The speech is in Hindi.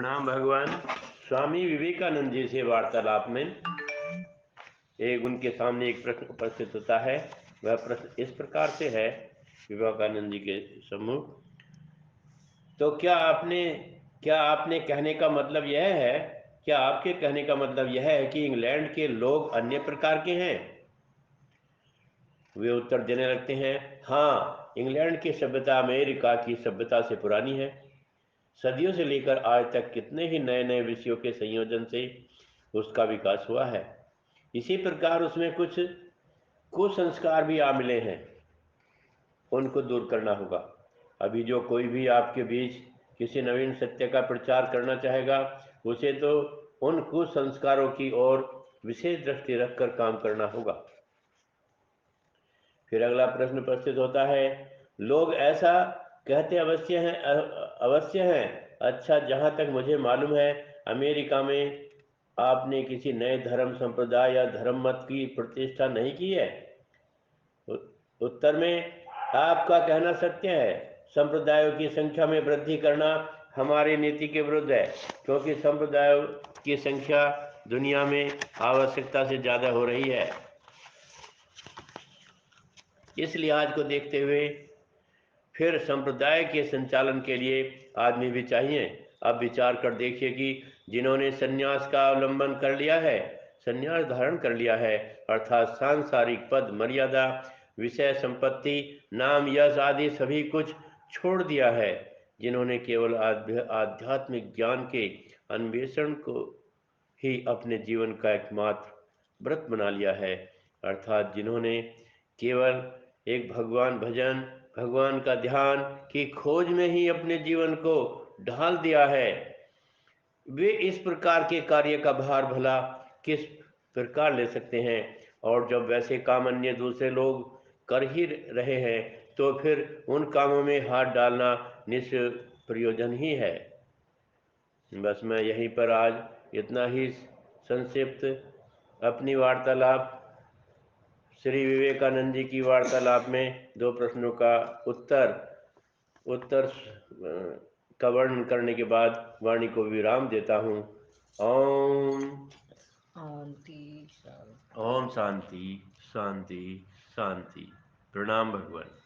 प्रणाम भगवान। स्वामी विवेकानंद जी से वार्तालाप में एक उनके सामने एक प्रश्न उपस्थित होता है। वह प्रश्न इस प्रकार से है विवेकानंद जी के सम्मुख। तो क्या आपने कहने का मतलब यह है क्या आपके कहने का मतलब यह है कि इंग्लैंड के लोग अन्य प्रकार के हैं? वे उत्तर देने लगते हैं, हाँ, इंग्लैंड की सभ्यता अमेरिका की सभ्यता से पुरानी है। सदियों से लेकर आज तक कितने ही नए नए विषयों के संयोजन से उसका विकास हुआ है। इसी प्रकार उसमें कुछ कुसंस्कार भी आ मिले हैं, उनको दूर करना होगा। अभी जो कोई भी आपके बीच किसी नवीन सत्य का प्रचार करना चाहेगा, उसे तो उन कुसंस्कारों की ओर विशेष दृष्टि रखकर काम करना होगा। फिर अगला प्रश्न उपस्थित होता है, लोग ऐसा कहते अवश्य हैं। अच्छा, जहाँ तक मुझे मालूम है, अमेरिका में आपने किसी नए धर्म संप्रदाय या धर्म मत की प्रतिष्ठा नहीं की है। उत्तर में आपका कहना सत्य है। संप्रदायों की संख्या में वृद्धि करना हमारी नीति के विरुद्ध है, क्योंकि संप्रदायों की संख्या दुनिया में आवश्यकता से ज़्यादा हो रही है। इस लिहाज को देखते हुए फिर संप्रदाय के संचालन के लिए आदमी भी चाहिए। अब विचार कर देखिए कि जिन्होंने संन्यास का अवलंबन कर लिया है, संन्यास धारण कर लिया है, अर्थात सांसारिक पद मर्यादा, विषय संपत्ति, नाम यश आदि सभी कुछ छोड़ दिया है, जिन्होंने केवल आध्यात्मिक ज्ञान के अन्वेषण को ही अपने जीवन का एकमात्र व्रत बना लिया है, अर्थात जिन्होंने केवल एक भगवान भजन, भगवान का ध्यान की खोज में ही अपने जीवन को ढाल दिया है, वे इस प्रकार के कार्य का भार भला किस प्रकार ले सकते हैं? और जब वैसे काम अन्य दूसरे लोग कर ही रहे हैं, तो फिर उन कामों में हाथ डालना निष्प्रयोजन ही है। बस मैं यहीं पर आज इतना ही संक्षिप्त अपनी वार्तालाप, श्री विवेकानंद जी की वार्तालाप में दो प्रश्नों का उत्तर उत्तर का वर्णन करने के बाद वाणी को विराम देता हूँ। ओम। शांति शांति। ओम शांति शांति शांति। प्रणाम भगवान।